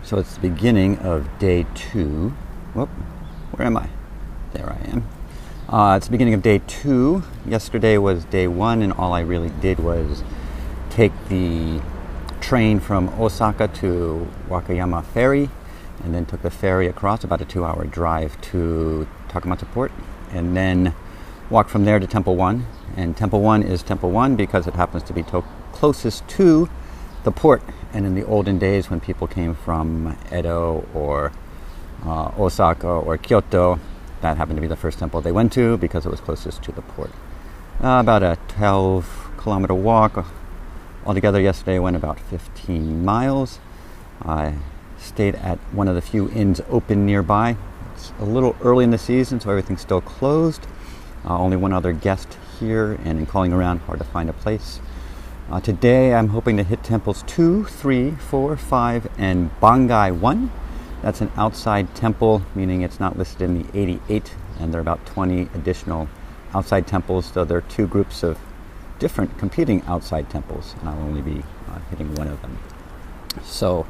So it's the beginning of day 2. Whoop, where am I? There I am. It's the beginning of day 2. Yesterday was day 1, and all I really did was take the train from Osaka to Wakayama Ferry, and then took the ferry across, about a 2-hour drive to Takamatsu Port, and then walked from there to Temple 1. And Temple 1 is Temple 1 because it happens to be closest to the port. And in the olden days, when people came from Edo or Osaka or Kyoto, that happened to be the first temple they went to because it was closest to the port. About a 12-kilometer walk. Altogether, yesterday went about 15 miles. I stayed at one of the few inns open nearby. It's a little early in the season, so everything's still closed. Only one other guest here, and in calling around, hard to find a place. Today I'm hoping to hit temples 2, 3, 4, 5, and Bangai 1. That's an outside temple, meaning it's not listed in the 88, and there are about 20 additional outside temples, so there are 2 groups of different competing outside temples, and I'll only be hitting one of them. So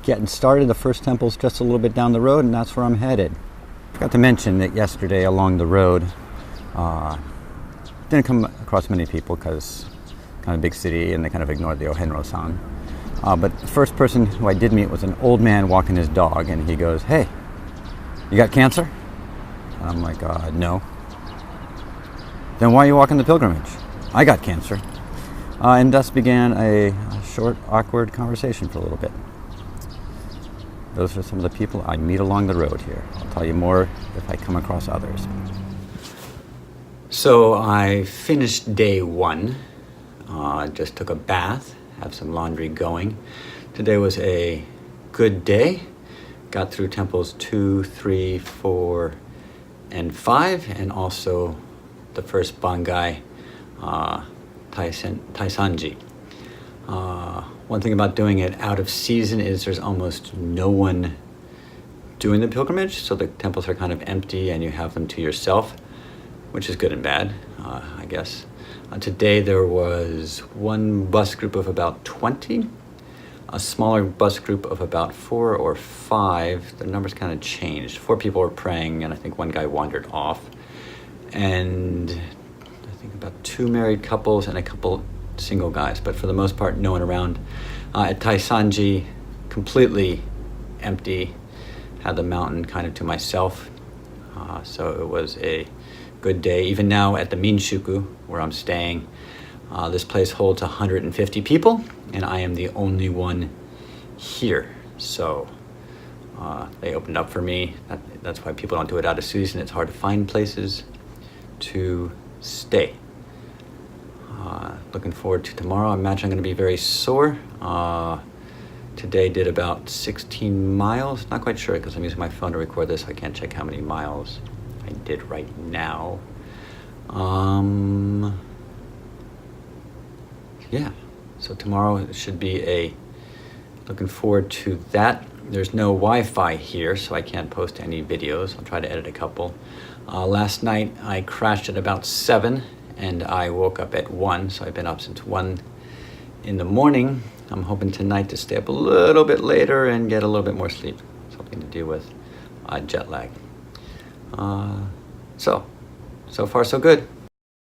getting started, the first temple's just a little bit down the road, and that's where I'm headed. Forgot to mention that yesterday along the road, didn't come across many people because kind of big city, and they kind of ignored the Ohenro-san. But the first person who I did meet was an old man walking his dog, and he goes, "Hey, you got cancer?" And I'm like, "No." "Then why are you walking the pilgrimage?" "I got cancer." And thus began a short, awkward conversation for a little bit. Those are some of the people I meet along the road here. I'll tell you more if I come across others. So I finished day 1. Just took a bath, have some laundry going. Today was a good day. Got through temples 2, 3, 4, and 5, and also the first Bangai, Taisanji. One thing about doing it out of season is there's almost no one doing the pilgrimage, so the temples are kind of empty and you have them to yourself, which is good and bad, I guess. Today there was one bus group of about 20, a smaller bus group of about 4 or 5. The numbers kind of changed. 4 people were praying, and I think one guy wandered off. And I think about 2 married couples and a couple single guys, but for the most part, no one around. At Taisanji, completely empty. Had the mountain kind of to myself, so it was a good day. Even now at the Minshuku, where I'm staying, this place holds 150 people, and I am the only one here. So they opened up for me. That's why people don't do it out of season. It's hard to find places to stay. Looking forward to tomorrow. I imagine I'm going to be very sore. Today did about 16 miles. Not quite sure because I'm using my phone to record this. I can't check how many miles I did right now. Yeah, so tomorrow should be looking forward to that. There's no Wi-Fi here, so I can't post any videos. I'll try to edit a couple. Last night I crashed at about 7, and I woke up at 1, so I've been up since 1 in the morning. I'm hoping tonight to stay up a little bit later and get a little bit more sleep. Something to deal with jet lag. So far so good.